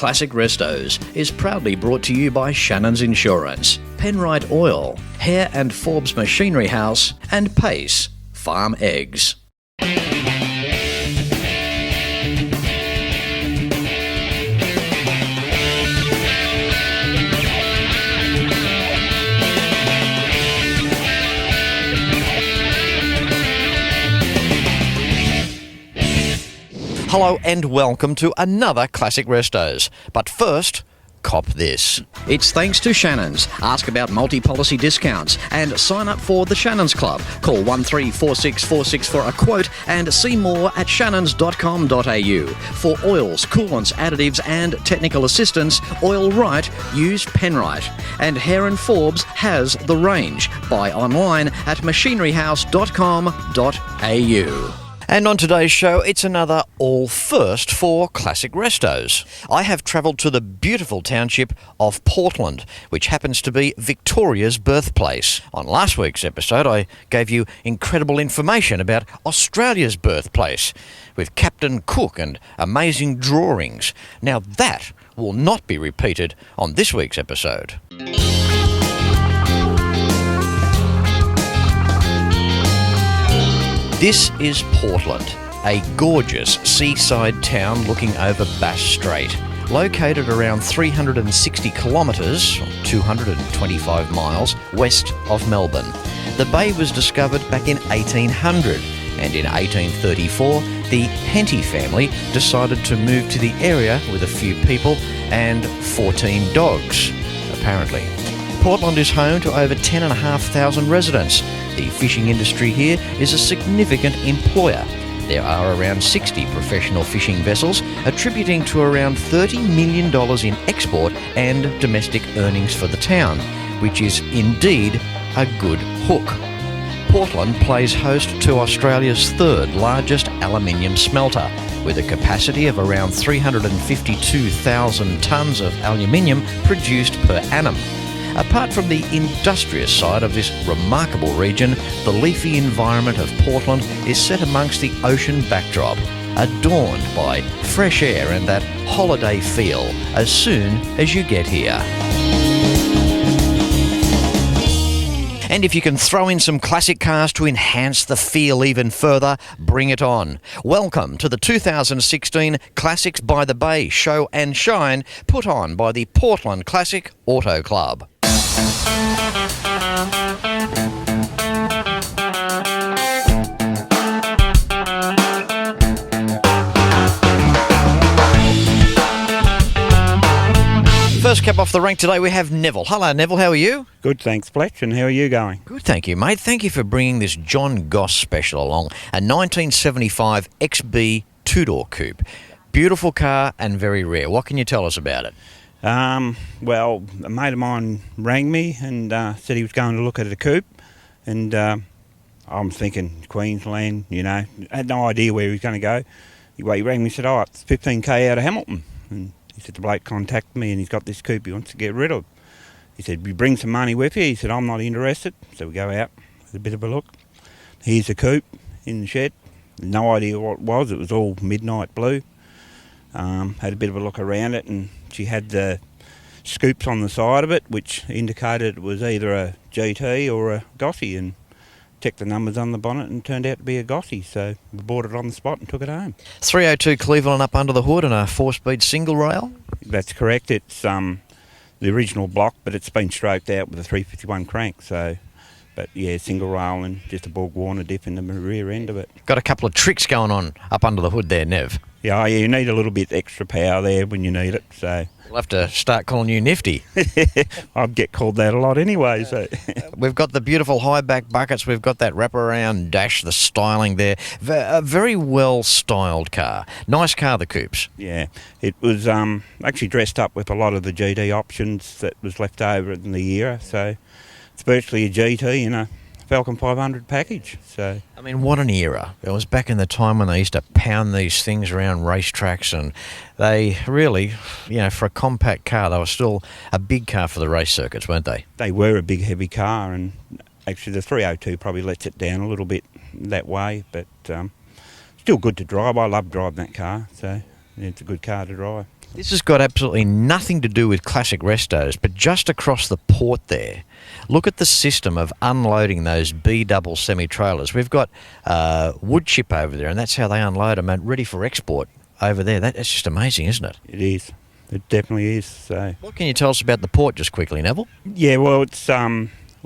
Classic Restos is proudly brought to you by Shannons Insurance, Penrite Oil, Hare and Forbes Machinery House, and Pace Farm Eggs. Hello and welcome to another Classic Restos. But first, cop this. It's thanks to Shannons. Ask about multi-policy discounts and sign up for the Shannons Club. Call 134646 for a quote and see more at shannons.com.au. For oils, coolants, additives and technical assistance, Oil Right, use Penrite. And Hare and Forbes has the range. Buy online at machineryhouse.com.au. And on today's show, it's another all first for Classic Restos. I have travelled to the beautiful township of Portland, which happens to be Victoria's birthplace. On last week's episode, I gave you incredible information about Australia's birthplace, with Captain Cook and amazing drawings. Now that will not be repeated on this week's episode. This is Portland, a gorgeous seaside town looking over Bass Strait, located around 360 kilometres, 225 miles, west of Melbourne. The bay was discovered back in 1800, and in 1834, the Henty family decided to move to the area with a few people and 14 dogs, apparently. Portland is home to over 10,500 residents. The fishing industry here is a significant employer. There are around 60 professional fishing vessels, attributing to around $30 million in export and domestic earnings for the town, which is indeed a good hook. Portland plays host to Australia's third largest aluminium smelter, with a capacity of around 352,000 tonnes of aluminium produced per annum. Apart from the industrious side of this remarkable region, the leafy environment of Portland is set amongst the ocean backdrop, adorned by fresh air and that holiday feel as soon as you get here. And if you can throw in some classic cars to enhance the feel even further, bring it on. Welcome to the 2016 Classics by the Bay Show and Shine, put on by the Portland Classic Auto Club. First cab off the rank today, we have Neville. Hello, Neville. How are you? Good, thanks, Fletch. And how are you going? Good, thank you, mate. Thank you for bringing this John Goss Special along, a 1975 XB two-door coupe. Beautiful car and very rare. What can you tell us about it? Well, a mate of mine rang me and said he was going to look at a coupe, and I'm thinking Queensland, you know, had no idea where he was going to go. Anyway, he rang me and said, oh, it's 15k out of Hamilton. And he said the bloke contacted me and he's got this coupe he wants to get rid of. He said, you bring some money with you? He said, I'm not interested. So we go out with a bit of a look. Here's the coupe in the shed. No idea what it was. It was all midnight blue. Had a bit of a look around it, and she had the scoops on the side of it, which indicated it was either a GT or a Gossie, and checked the numbers on the bonnet and turned out to be a Gossie, so we bought it on the spot and took it home. 302 Cleveland up under the hood and a 4-speed single rail? That's correct. It's the original block, but it's been stroked out with a 351 crank, so... But yeah, single rail and just a Borg Warner diff in the rear end of it. Got a couple of tricks going on up under the hood there, Nev. Yeah, you need a little bit extra power there when you need it, so... We'll have to start calling you Nifty. I'd get called that a lot anyway, so... We've got the beautiful high back buckets, we've got that wraparound dash, the styling there. A very well-styled car. Nice car, the coupes. Yeah, it was actually dressed up with a lot of the GT options that was left over in the era, so... It's virtually a GT in a Falcon 500 package. So I mean, what an era. It was back in the time when they used to pound these things around racetracks, and they really, you know, for a compact car, they were still a big car for the race circuits, weren't they? They were a big, heavy car, and actually the 302 probably lets it down a little bit that way, but still good to drive. I love driving that car, so it's a good car to drive. This has got absolutely nothing to do with classic Restos, but just across the port there, look at the system of unloading those B-double semi-trailers. We've got wood chip over there, and that's how they unload them and ready for export over there. That's just amazing, isn't it? It is. It definitely is. So. What can you tell us about the port just quickly, Neville? Yeah, well, it's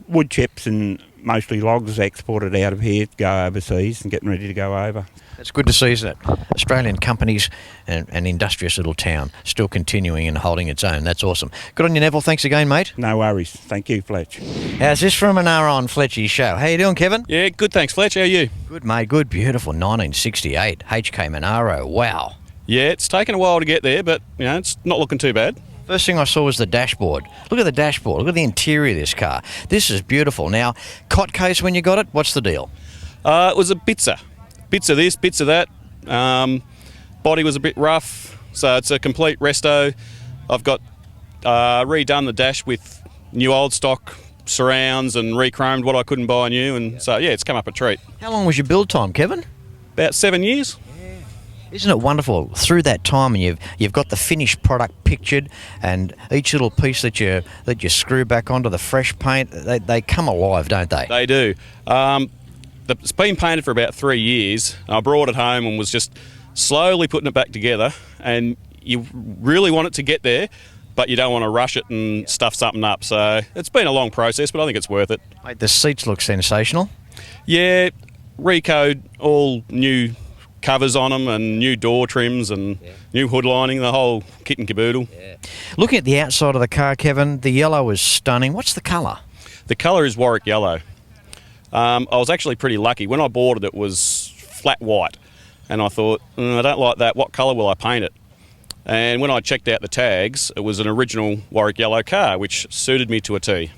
wood chips and mostly logs exported out of here to go overseas and getting ready to go over. It's good to see, isn't it? Australian companies and an industrious little town still continuing and holding its own. That's awesome. Good on you, Neville. Thanks again, mate. No worries. Thank you, Fletch. How's this from Monaro and Fletchy's show? How you doing, Kevin? Yeah, good, thanks, Fletch. How are you? Good, mate. Good. Beautiful. 1968. HK Monaro. Wow. Yeah, it's taken a while to get there, but, it's not looking too bad. First thing I saw was the dashboard. Look at the dashboard. Look at the interior of this car. This is beautiful. Now, cot case when you got it, what's the deal? It was a bitzer. Bits of this, bits of that. Body was a bit rough, so it's a complete resto. I've got redone the dash with new old stock surrounds and re-chromed what I couldn't buy new, and so yeah, it's come up a treat. How long was your build time, Kevin? About 7 years. Isn't it wonderful? Through that time, and you've got the finished product pictured, and each little piece that you screw back onto the fresh paint, they come alive, don't they? They do. It's been painted for about 3 years. I brought it home and was just slowly putting it back together, and you really want it to get there, but you don't want to rush it and stuff something up. So it's been a long process, but I think it's worth it. Mate, the seats look sensational. Yeah, recode, all new covers on them and new door trims and new hood lining, the whole kit and caboodle. Yeah. Looking at the outside of the car, Kevin, the yellow is stunning. What's the colour? The colour is Warwick yellow. I was actually pretty lucky. When I bought it, it was flat white, and I thought, I don't like that. What colour will I paint it? And when I checked out the tags, it was an original Warwick yellow car, which suited me to a T.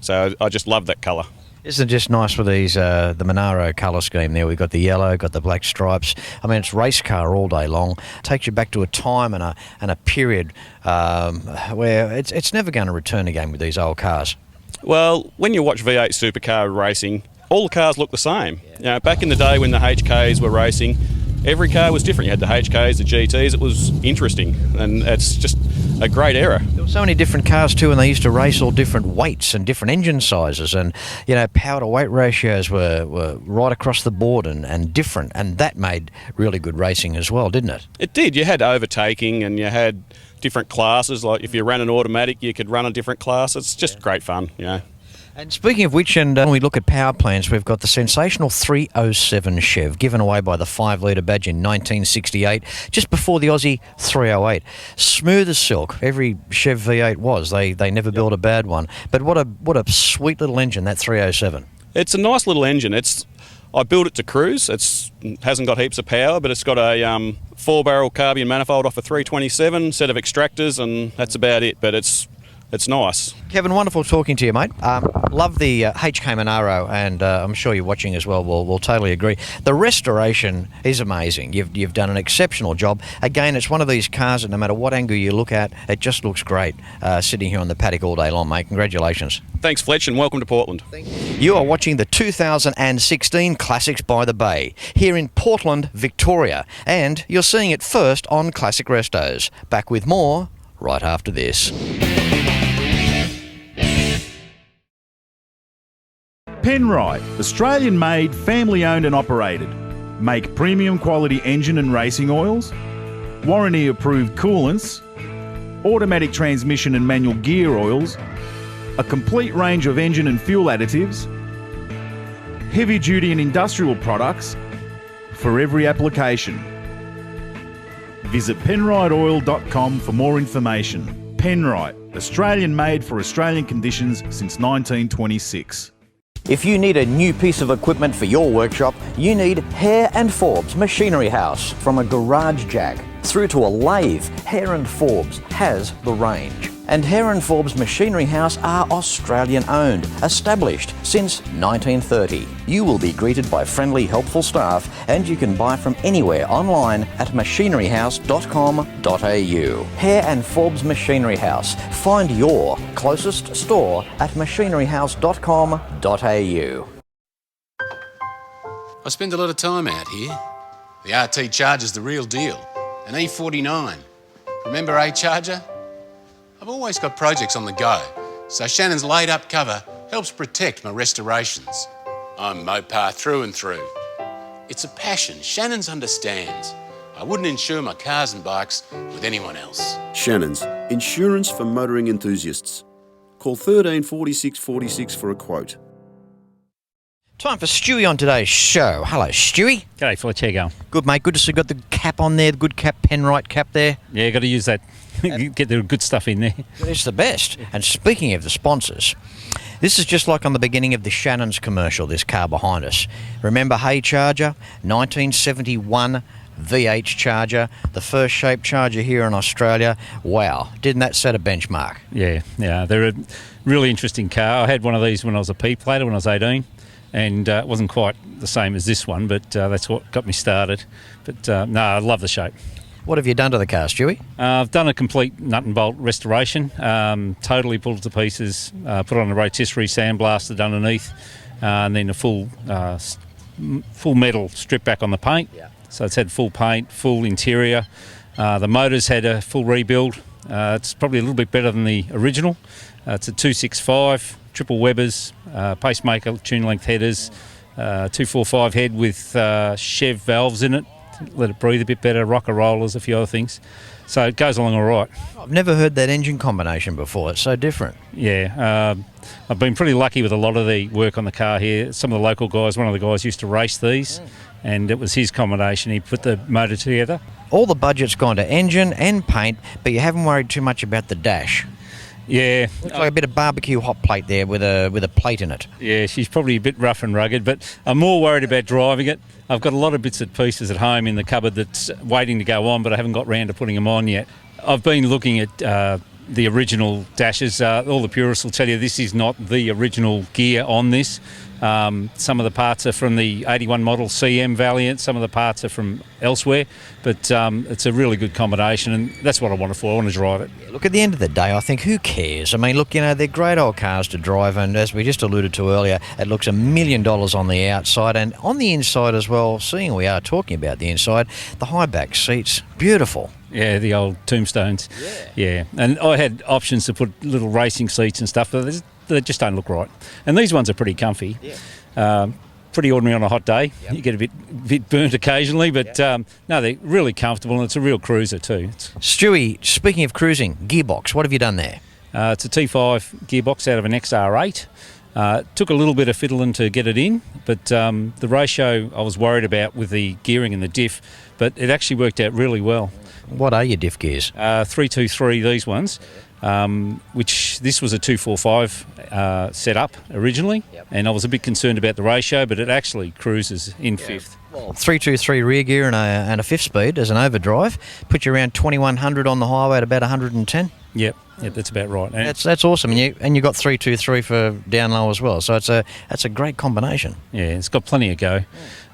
So I just love that colour. Isn't it just nice with these the Monaro colour scheme there? We've got the yellow, got the black stripes. I mean, it's race car all day long. Takes you back to a time and a period where it's never going to return again with these old cars. Well, when you watch V8 supercar racing, all the cars look the same. Back in the day when the HKs were racing, every car was different. You had the HKs, the GTs. It was interesting, and it's just a great era. There were so many different cars too, and they used to race all different weights and different engine sizes, and power to weight ratios were right across the board and different, and that made really good racing as well, didn't it? It did. You had overtaking, and you had different classes. Like if you ran an automatic, you could run a different class. It's just great fun, And speaking of which, and when we look at power plants, we've got the sensational 307 Chev, given away by the 5-litre badge in 1968, just before the Aussie 308. Smooth as silk, every Chev V8 was. They never built a bad one. But what a sweet little engine, that 307. It's a nice little engine. I built it to cruise. It hasn't got heaps of power, but it's got a 4-barrel carbon manifold off a 327, set of extractors, and that's about it. But it's nice. Kevin, wonderful talking to you, mate. Love the HK Monaro, and I'm sure you're watching as well. We'll totally agree. The restoration is amazing. You've done an exceptional job. Again, it's one of these cars that no matter what angle you look at, it just looks great. Sitting here on the paddock all day long, mate. Congratulations. Thanks, Fletch, and welcome to Portland. You are watching the 2016 Classics by the Bay here in Portland, Victoria, and you're seeing it first on Classic Restos. Back with more right after this. Penrite, Australian-made, family-owned and operated. Make premium quality engine and racing oils, warranty-approved coolants, automatic transmission and manual gear oils, a complete range of engine and fuel additives, heavy-duty and industrial products for every application. Visit penriteoil.com for more information. Penrite, Australian-made for Australian conditions since 1926. If you need a new piece of equipment for your workshop, you need Hare and Forbes Machinery House. From a garage jack through to a lathe, Hare and Forbes has the range. And Hare and Forbes Machinery House are Australian owned, established since 1930. You will be greeted by friendly, helpful staff, and you can buy from anywhere online at machineryhouse.com.au. Hare and Forbes Machinery House. Find your closest store at machineryhouse.com.au. I spend a lot of time out here. The RT Charger's the real deal. An E49. Remember A-Charger? I've always got projects on the go, so Shannon's laid-up cover helps protect my restorations. I'm Mopar through and through. It's a passion Shannon's understands. I wouldn't insure my cars and bikes with anyone else. Shannons, insurance for motoring enthusiasts. Call 13 46 46 for a quote. Time for Stewie on today's show. Hello, Stewie. G'day, Fletch. How you going? Good, mate. Good to see you got the cap on there, the good cap, Penrite cap there. Yeah, got to use that. Get the good stuff in there. It's the best. And speaking of the sponsors, this is just like on the beginning of the Shannons commercial, this car behind us. Remember Hey Charger, 1971 VH Charger, the first shaped Charger here in Australia. Wow, didn't that set a benchmark? Yeah, they're a really interesting car. I had one of these when I was a P plater when I was 18. And it wasn't quite the same as this one, but that's what got me started. But no, I love the shape. What have you done to the car, Stewie? I've done a complete nut and bolt restoration, totally pulled it to pieces, put on a rotisserie, sandblasted underneath, and then a full metal strip back on the paint. Yeah. So it's had full paint, full interior. The motor's had a full rebuild. It's probably a little bit better than the original. It's a 265. Triple Webbers, pacemaker tune length headers, 245 head with Chev valves in it, let it breathe a bit better, rocker rollers, a few other things. So it goes along all right. I've never heard that engine combination before. It's so different. Yeah, I've been pretty lucky with a lot of the work on the car here. Some of the local guys, one of the guys used to race these, and it was his combination. He put the motor together. All the budget's gone to engine and paint, but you haven't worried too much about the dash. Yeah, looks like a bit of barbecue hot plate there with a plate in it. Yeah, she's probably a bit rough and rugged, but I'm more worried about driving it. I've got a lot of bits and pieces at home in the cupboard that's waiting to go on, but I haven't got round to putting them on yet. I've been looking at the original dashes. All the purists will tell you this is not the original gear on this. Some of the parts are from the 81 model CM Valiant, some of the parts are from elsewhere, but it's a really good combination, and that's what I want it for. I want to drive it. Yeah, look, at the end of the day, I think who cares? I mean, look, you know, they're great old cars to drive, and as we just alluded to earlier, it looks $1 million on the outside, and on the inside as well, seeing we are talking about the inside, the high back seats, beautiful. Yeah, the old tombstones. Yeah. And I had options to put little racing seats and stuff, but they just don't look right. And these ones are pretty comfy. Yeah. Pretty ordinary on a hot day. Yep. You get a bit burnt occasionally, but no, they're really comfortable, and it's a real cruiser too. Stewie, speaking of cruising, gearbox, what have you done there? It's a T5 gearbox out of an XR8. Took a little bit of fiddling to get it in, but the ratio I was worried about with the gearing and the diff, but it actually worked out really well. What are your diff gears? 323, these ones, which this was a 245 setup originally, and I was a bit concerned about the ratio, but it actually cruises in fifth. Well, 323 rear gear and a fifth speed as an overdrive, put you around 2100 on the highway at about 110. Yep, that's about right. And that's awesome, and you got 323 for down low as well. So that's a great combination. Yeah, it's got plenty of go.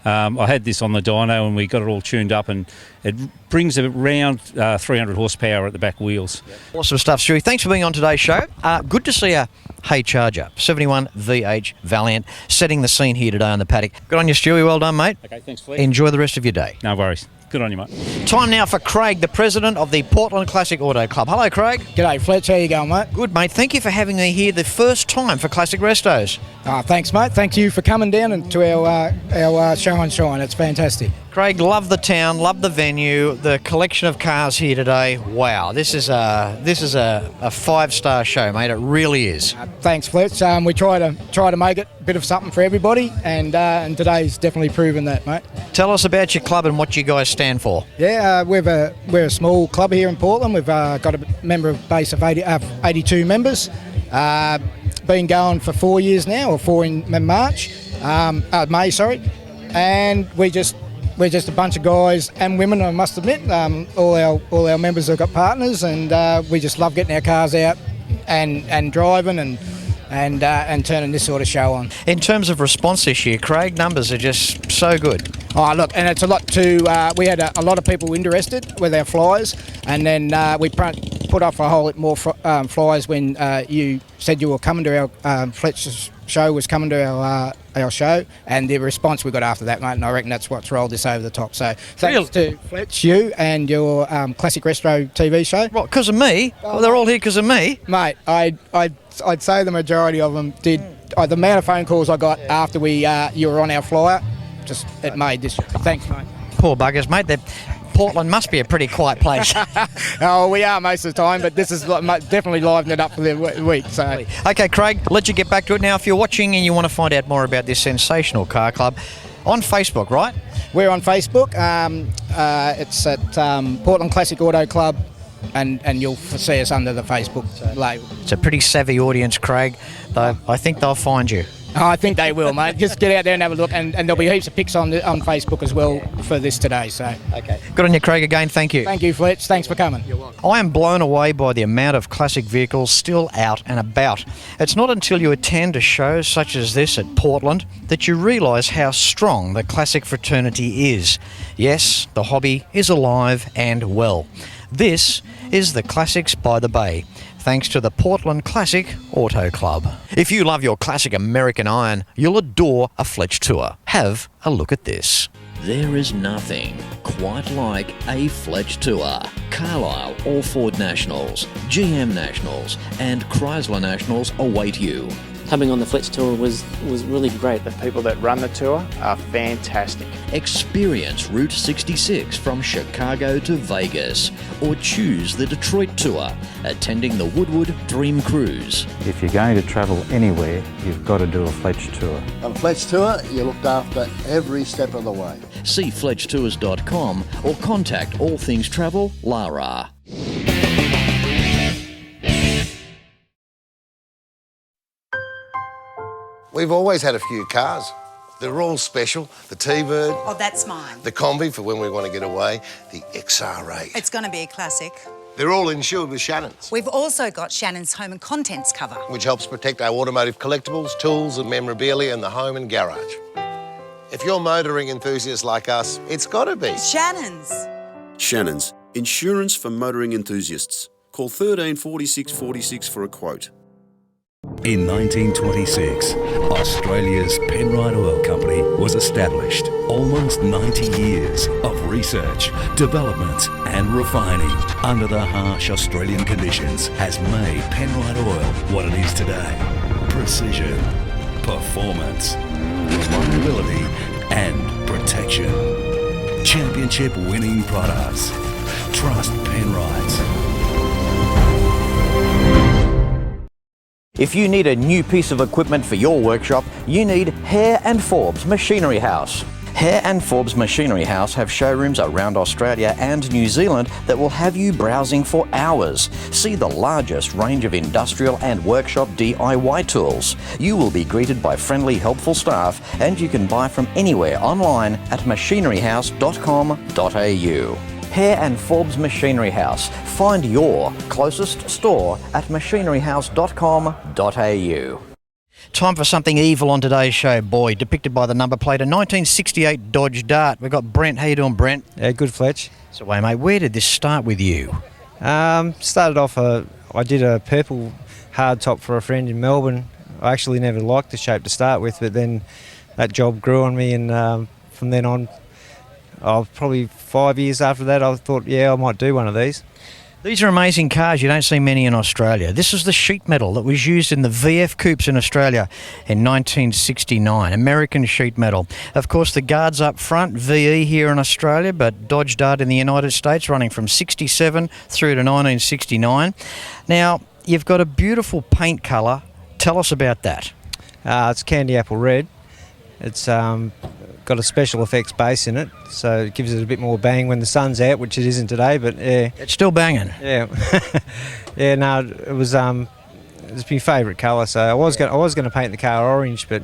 I had this on the dyno and we got it all tuned up, and it brings around 300 horsepower at the back wheels. Awesome stuff, Stewie. Thanks for being on today's show. Good to see you. Hey Charger, 71 VH Valiant, setting the scene here today on the paddock. Good on you, Stewie. Well done, mate. Okay, thanks, Fletch. Enjoy the rest of your day. No worries. Good on you, mate. Time now for Craig, the president of the Portland Classic Auto Club. Hello, Craig. G'day, Fletch. How you going, mate? Good, mate. Thank you for having me here the first time for Classic Restos. Thanks, mate. Thank you for coming down and to our show and shine. It's fantastic. Craig, love the town, love the venue, the collection of cars here today. Wow, this is a 5-star show, mate. It really is. Thanks, Fletch. We try to make it a bit of something for everybody, and today's definitely proven that, mate. Tell us about your club and what you guys stand for. Yeah, we're a small club here in Portland. We've got a member base of 82 members. Been going for 4 years now, or 4 in May, sorry. And we're just a bunch of guys and women, I must admit. All our members have got partners, and we just love getting our cars out and driving and turning this sort of show on. In terms of response this year, Craig, numbers are just so good. Oh, look, and it's a lot to... we had a lot of people interested with our flyers, and then we put off a whole lot more flyers when you said you were coming to our Fletch's show was coming to our show, and the response we got after that, mate, and I reckon that's what's rolled this over the top. So thanks to Fletch, you and your Classic Resto TV show. Right, because of me? Well, they're all here because of me. Mate, I'd say the majority of them did. The amount of phone calls I got after you were on our flyer, it made this. Thanks, mate. Poor buggers, mate. Portland must be a pretty quiet place. Oh, we are most of the time, but this is definitely livened it up for the week. So, okay, Craig, let you get back to it now. If you're watching and you want to find out more about this sensational car club, on Facebook, right? We're on Facebook. It's at Portland Classic Auto Club, and you'll see us under the Facebook label. It's a pretty savvy audience, Craig. I think they'll find you. Oh, I think they will, mate. Just get out there and have a look, and there'll be heaps of pics on Facebook as well for this today. So, okay, good on you, Craig. Again, thank you. Thank you, Fletch. Thanks for coming. You're welcome. I am blown away by the amount of classic vehicles still out and about. It's not until you attend a show such as this at Portland that you realise how strong the classic fraternity is. Yes, the hobby is alive and well. This is the Classics by the Bay, thanks to the Portland Classic Auto Club. If you love your classic American iron, you'll adore a Fletch tour. Have a look at this. There is nothing quite like a Fletch tour. Carlisle or Ford Nationals, GM Nationals and Chrysler Nationals await you. Coming on the Fletch tour was really great. The people that run the tour are fantastic. Experience Route 66 from Chicago to Vegas, or choose the Detroit tour, attending the Woodward Dream Cruise. If you're going to travel anywhere, you've got to do a Fletch tour. On a Fletch tour, you're looked after every step of the way. See fletchtours.com or contact All Things Travel, Lara. We've always had a few cars. They're all special. The T-Bird. Oh, that's mine. The Combi for when we want to get away. The XR8. It's going to be a classic. They're all insured with Shannons, We've also got Shannons Home and Contents cover, which helps protect our automotive collectibles, tools and memorabilia in the home and garage. If you're motoring enthusiasts like us, it's got to be Shannons. Shannons, insurance for motoring enthusiasts. Call 13 46 46 for a quote. In 1926, Australia's Penrite Oil Company was established. Almost 90 years of research, development and refining under the harsh Australian conditions has made Penrite Oil what it is today. Precision, performance, reliability and protection. Championship winning products. Trust Penrite. If you need a new piece of equipment for your workshop, you need Hare and Forbes Machinery House. Hare and Forbes Machinery House have showrooms around Australia and New Zealand that will have you browsing for hours. See the largest range of industrial and workshop DIY tools. You will be greeted by friendly, helpful staff, and you can buy from anywhere online at machineryhouse.com.au. Hare and Forbes Machinery House. Find your closest store at machineryhouse.com.au. Time for something evil on today's show, boy, depicted by the number plate, a 1968 Dodge Dart. We've got Brent. How you doing, Brent? Yeah, good, Fletch. So, wait, mate, where did this start with you? Started off, I did a purple hardtop for a friend in Melbourne. I actually never liked the shape to start with, but then that job grew on me, and from then on, probably 5 years after that, I thought, yeah, I might do one of these. These are amazing cars. You don't see many in Australia. This is the sheet metal that was used in the VF coupes in Australia in 1969. American sheet metal. Of course, the guards up front, VE here in Australia, but Dodge Dart in the United States, running from 67 through to 1969. Now, you've got a beautiful paint colour. Tell us about that. It's candy apple red. It's got a special effects base in it, so it gives it a bit more bang when the sun's out, which it isn't today, but yeah. It's still banging. Yeah. Yeah, no, it's my favourite colour, so I was going to paint the car orange, but...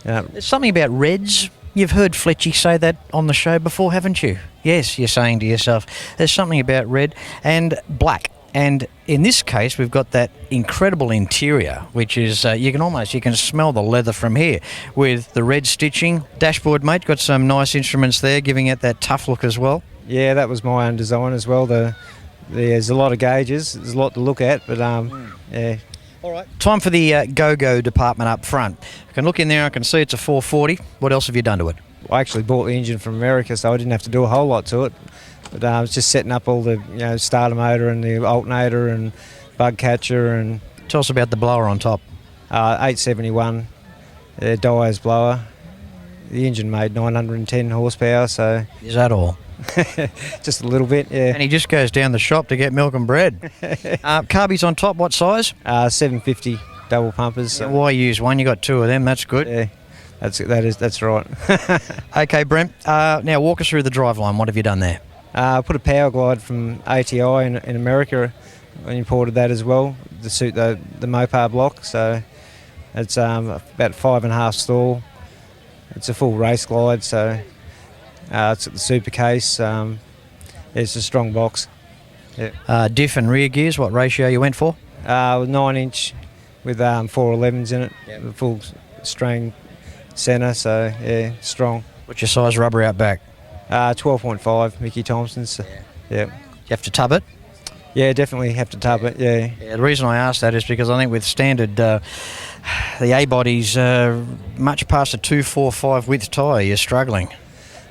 There's something about reds. You've heard Fletchy say that on the show before, haven't you? Yes, you're saying to yourself, there's something about red and black. And in this case, we've got that incredible interior, which is, you can smell the leather from here with the red stitching. Dashboard, mate, got some nice instruments there, giving it that tough look as well. Yeah, that was my own design as well. The there's a lot of gauges. There's a lot to look at, but yeah. All right. Time for the go-go department up front. I can look in there, I can see it's a 440. What else have you done to it? I actually bought the engine from America, so I didn't have to do a whole lot to it. But I was just setting up all the starter motor and the alternator and bug catcher. And tell us about the blower on top. 871 Dyer's blower. The engine made 910 horsepower, so... Is that all? Just a little bit, yeah. And he just goes down the shop to get milk and bread. Carbies on top, what size? 750 double pumpers. So. Why use one? You got two of them, that's good. Yeah, that's right. Okay, Brent, now walk us through the driveline. What have you done there? I put a power glide from ATI in America and imported that as well to suit the Mopar block. So it's about 5.5 stall. It's a full race glide, so it's at the super case. It's a strong box. Yeah. Diff and rear gears, what ratio you went for? 9-inch with 411s in it, the full string centre, so yeah, strong. What's your size rubber out back? 12.5 Mickey Thompson's. Yeah. You have to tub it? Yeah, definitely have to tub it, yeah. The reason I asked that is because I think with standard, the A-bodies, much past a 245 width tyre, you're struggling.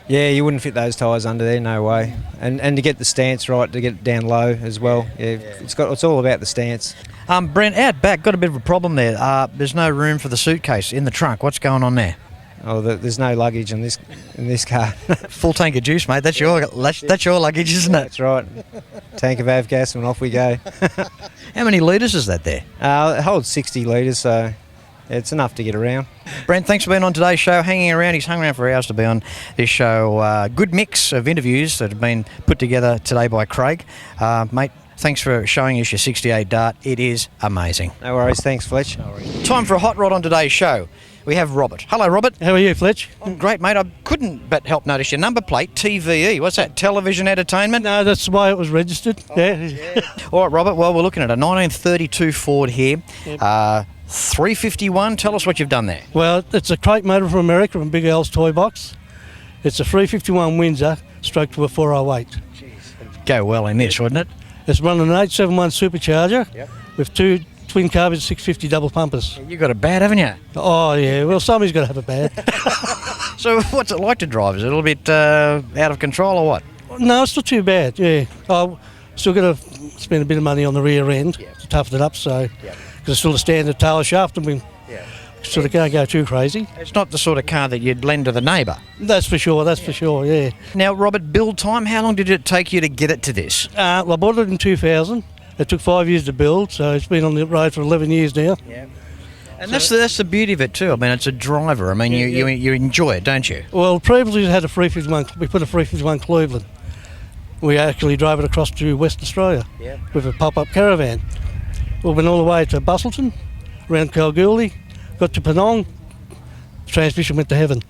Yeah, you wouldn't fit those tyres under there, no way. And to get the stance right, to get it down low as well. Yeah. It's all about the stance. Brent, out back, got a bit of a problem there. There's no room for the suitcase in the trunk. What's going on there? Oh, there's no luggage in this car. Full tank of juice, mate. That's your luggage, isn't it? That's right. Tank of avgas and off we go. How many litres is that there? It holds 60 litres, so it's enough to get around. Brent, thanks for being on today's show, hanging around. He's hung around for hours to be on this show. Good mix of interviews that have been put together today by Craig. Mate, thanks for showing us your 68 Dart. It is amazing. No worries. Thanks, Fletch. No worries. Time for a hot rod on today's show. We have Robert. Hello, Robert. How are you, Fletch? I'm great, mate. I couldn't but help notice your number plate, TVE. What's that, television entertainment? No, that's the way it was registered. Yeah. All right, Robert. Well, we're looking at a 1932 Ford here. Yep. 351. Tell us what you've done there. Well, it's a crate motor from America from Big Al's Toy Box. It's a 351 Windsor stroke to a 408. Jeez. Go well in this, wouldn't it? It's running an 871 supercharger with two twin carbon 650 double pumpers. You got it bad, haven't you? Oh yeah, well somebody's got to have it bad. So what's it like to drive? Is it a little bit out of control or what? No, it's not too bad, yeah. I still got to spend a bit of money on the rear end to toughen it up, so because it's still a standard tail shaft and we sort of can't go too crazy. It's not the sort of car that you'd lend to the neighbour. That's for sure, for sure, yeah. Now Robert, build time, how long did it take you to get it to this? Well, I bought it in 2000. It took 5 years to build, so it's been on the road for 11 years now. Yeah. And that's the beauty of it too. I mean, it's a driver. I mean, you enjoy it, don't you? Well, previously we had a 351. We put a 351 Cleveland. We actually drove it across to Western Australia with a pop-up caravan. We went all the way to Bustleton, around Kalgoorlie, got to Penong. The transmission went to heaven.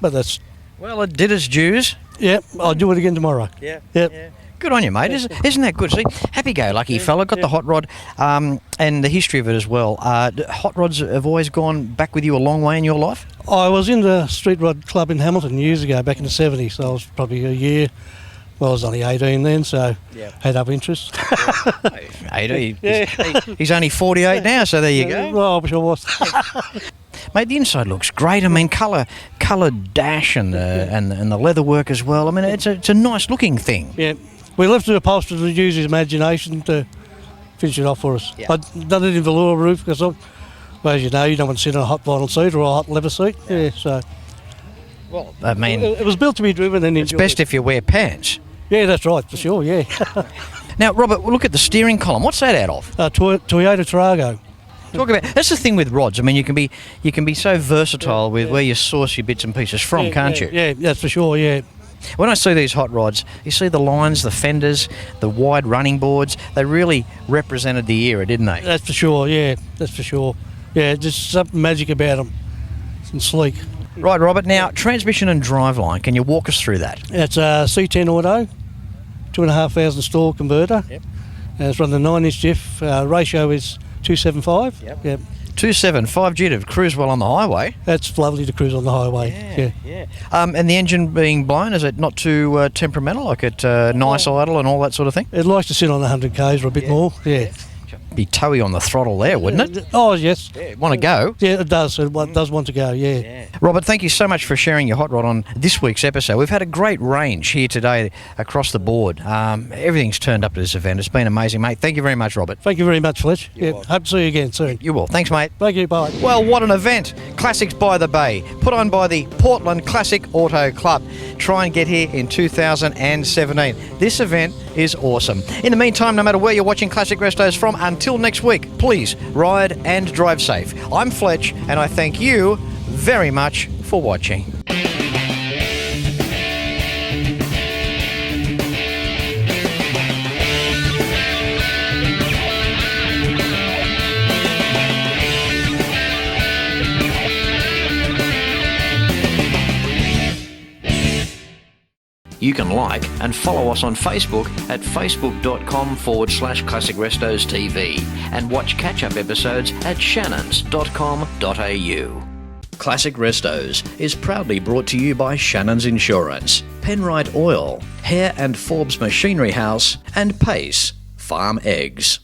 But that's... Well, it did its dues. Yeah, I'll do it again tomorrow. Yep. Yeah. Good on you, mate. Isn't that good? See, happy-go-lucky fella. Got the hot rod and the history of it as well. Hot rods have always gone back with you a long way in your life? I was in the Street Rod Club in Hamilton years ago, back in the 70s, so I was probably a year. Well, I was only 18 then, so had other interests. 18? He's only 48 now, so there you go. Well, I sure was. Mate, the inside looks great. I mean, coloured dash and the leather work as well. I mean, it's a nice-looking thing. Yeah. We left the upholsterer to use his imagination to finish it off for us. Yeah. I'd done it in velour roof because, well, as you know, you don't want to sit on a hot vinyl seat or a hot leather seat. Yeah, so... Well, I mean... It was built to be driven and enjoyed. It's best if you wear pants. Yeah, that's right, for sure, yeah. Now, Robert, look at the steering column. What's that out of? Toyota Tarago. Talk about that's the thing with rods. I mean, you can be so versatile with where you source your bits and pieces from, can't you? Yeah, that's for sure. Yeah. When I see these hot rods, you see the lines, the fenders, the wide running boards. They really represented the era, didn't they? That's for sure. Yeah, that's for sure. Yeah, just something magic about them. It's sleek. Right, Robert. Now, transmission and driveline. Can you walk us through that? It's a C10 auto, 2,500 stall converter. Yep. And it's run the 9-inch diff. Ratio is 275. Yep. 275G to cruise well on the highway. That's lovely to cruise on the highway. Yeah. And the engine being blown, is it not too temperamental, like at nice idle and all that sort of thing? It likes to sit on 100 k's or a bit more. Yeah. Be toey on the throttle there, wouldn't it? Oh, yes. Want to go? Yeah, it does. It does want to go, yeah. Robert, thank you so much for sharing your hot rod on this week's episode. We've had a great range here today across the board. Everything's turned up at this event. It's been amazing, mate. Thank you very much, Robert. Thank you very much, Fletch. Hope to see you again soon. You will. Thanks, mate. Thank you. Bye. Well, what an event. Classics by the Bay, put on by the Portland Classic Auto Club. Try and get here in 2017. This event is awesome. In the meantime, no matter where you're watching Classic Restos from, until next week, please ride and drive safe. I'm Fletch, and I thank you very much for watching. You can like and follow us on Facebook at facebook.com/Classic Restos TV and watch catch-up episodes at shannons.com.au. Classic Restos is proudly brought to you by Shannons Insurance, Penrite Oil, Hare and Forbes Machinery House, and Pace Farm Eggs.